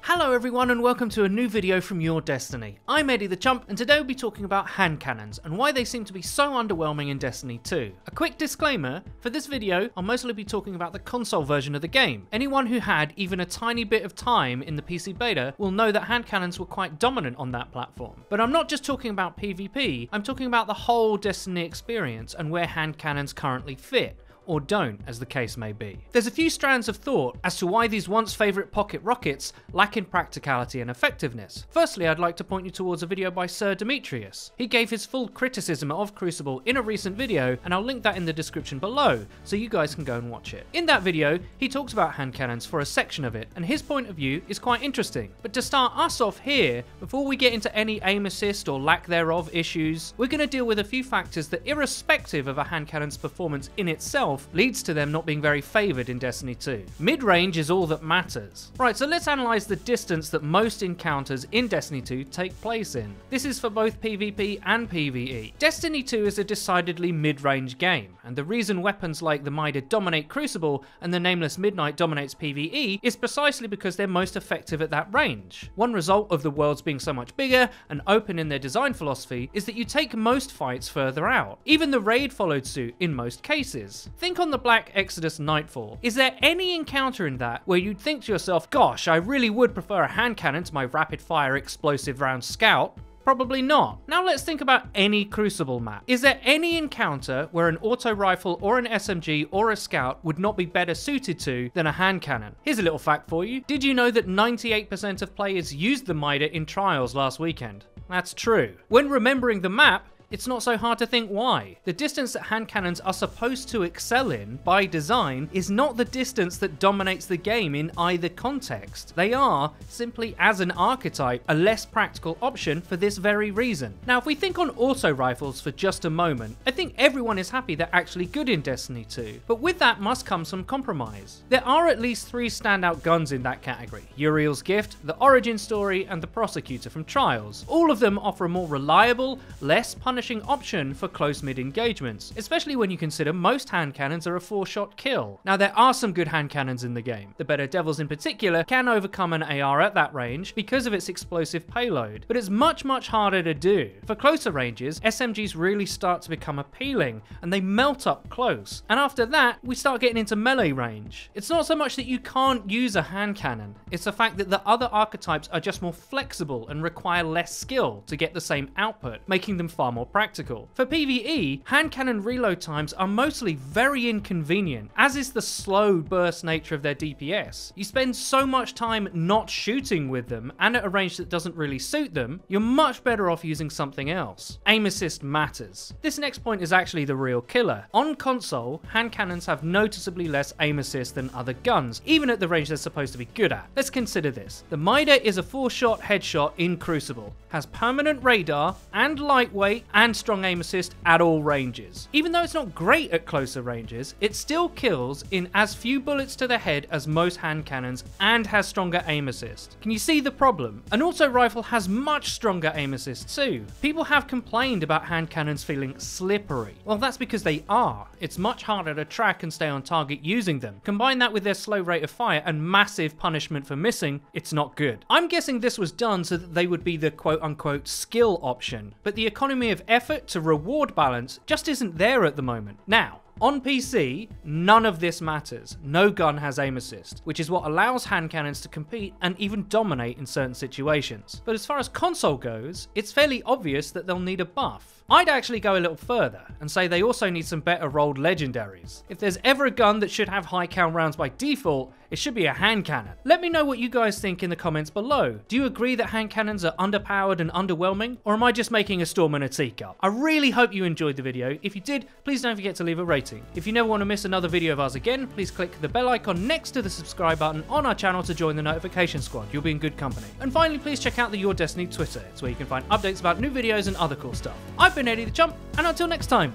Hello everyone and welcome to a new video from Your Destiny. I'm Eddie the Chump and today we'll be talking about hand cannons and why they seem to be so underwhelming in Destiny 2. A quick disclaimer, for this video I'll mostly be talking about the console version of the game. Anyone who had even a tiny bit of time in the PC beta will know that hand cannons were quite dominant on that platform. But I'm not just talking about PvP, I'm talking about the whole Destiny experience and where hand cannons currently fit. Or don't, as the case may be. There's a few strands of thought as to why these once favourite pocket rockets lack in practicality and effectiveness. Firstly, I'd like to point you towards a video by Sir Demetrius. He gave his full criticism of Crucible in a recent video, and I'll link that in the description below, so you guys can go and watch it. In that video, he talks about hand cannons for a section of it, and his point of view is quite interesting. But to start us off here, before we get into any aim assist or lack thereof issues, we're going to deal with a few factors that, irrespective of a hand cannon's performance in itself, leads to them not being very favoured in Destiny 2. Mid-range is all that matters. Right, so let's analyse the distance that most encounters in Destiny 2 take place in. This is for both PvP and PvE. Destiny 2 is a decidedly mid-range game, and the reason weapons like the Mida dominate Crucible and the Nameless Midnight dominates PvE is precisely because they're most effective at that range. One result of the worlds being so much bigger and open in their design philosophy is that you take most fights further out. Even the raid followed suit in most cases. Think on the Black Exodus Nightfall. Is there any encounter in that where you'd think to yourself, gosh, I really would prefer a hand cannon to my rapid fire explosive round scout? Probably not. Now let's think about any Crucible map. Is there any encounter where an auto rifle or an SMG or a scout would not be better suited to than a hand cannon? Here's a little fact for you. Did you know that 98% of players used the Mida in trials last weekend? That's true. When remembering the map, it's not so hard to think why. The distance that hand cannons are supposed to excel in, by design, is not the distance that dominates the game in either context. They are, simply as an archetype, a less practical option for this very reason. Now, if we think on auto rifles for just a moment, I think everyone is happy they're actually good in Destiny 2. But with that must come some compromise. There are at least three standout guns in that category: Uriel's Gift, the Origin Story, and the Prosecutor from Trials. All of them offer a more reliable, less punishing option for close mid engagements, especially when you consider most hand cannons are a 4-shot kill. Now, there are some good hand cannons in the game. The Better Devils in particular can overcome an AR at that range because of its explosive payload, but it's much harder to do. For closer ranges, SMGs really start to become appealing and they melt up close, and after that we start getting into melee range. It's not so much that you can't use a hand cannon, it's the fact that the other archetypes are just more flexible and require less skill to get the same output, making them far more practical. For PvE, hand cannon reload times are mostly very inconvenient, as is the slow burst nature of their DPS. You spend so much time not shooting with them and at a range that doesn't really suit them, you're much better off using something else. Aim assist matters. This next point is actually the real killer. On console, hand cannons have noticeably less aim assist than other guns, even at the range they're supposed to be good at. Let's consider this. The Mida is a 4-shot headshot in Crucible, has permanent radar and lightweight and strong aim assist at all ranges. Even though it's not great at closer ranges, it still kills in as few bullets to the head as most hand cannons and has stronger aim assist. Can you see the problem? An auto rifle has much stronger aim assist too. People have complained about hand cannons feeling slippery. Well, that's because they are. It's much harder to track and stay on target using them. Combine that with their slow rate of fire and massive punishment for missing, it's not good. I'm guessing this was done so that they would be the quote-unquote skill option, but the economy of effort to reward balance just isn't there at the moment. Now, on PC, none of this matters. No gun has aim assist, which is what allows hand cannons to compete and even dominate in certain situations. But as far as console goes, it's fairly obvious that they'll need a buff. I'd actually go a little further and say they also need some better rolled legendaries. If there's ever a gun that should have high count rounds by default, it should be a hand cannon. Let me know what you guys think in the comments below. Do you agree that hand cannons are underpowered and underwhelming, or am I just making a storm in a teacup? I really hope you enjoyed the video. If you did, please don't forget to leave a rating. If you never want to miss another video of ours again, please click the bell icon next to the subscribe button on our channel to join the notification squad. You'll be in good company. And finally, please check out the Your Destiny Twitter. It's where you can find updates about new videos and other cool stuff. I've been Eddie the Chump, and until next time.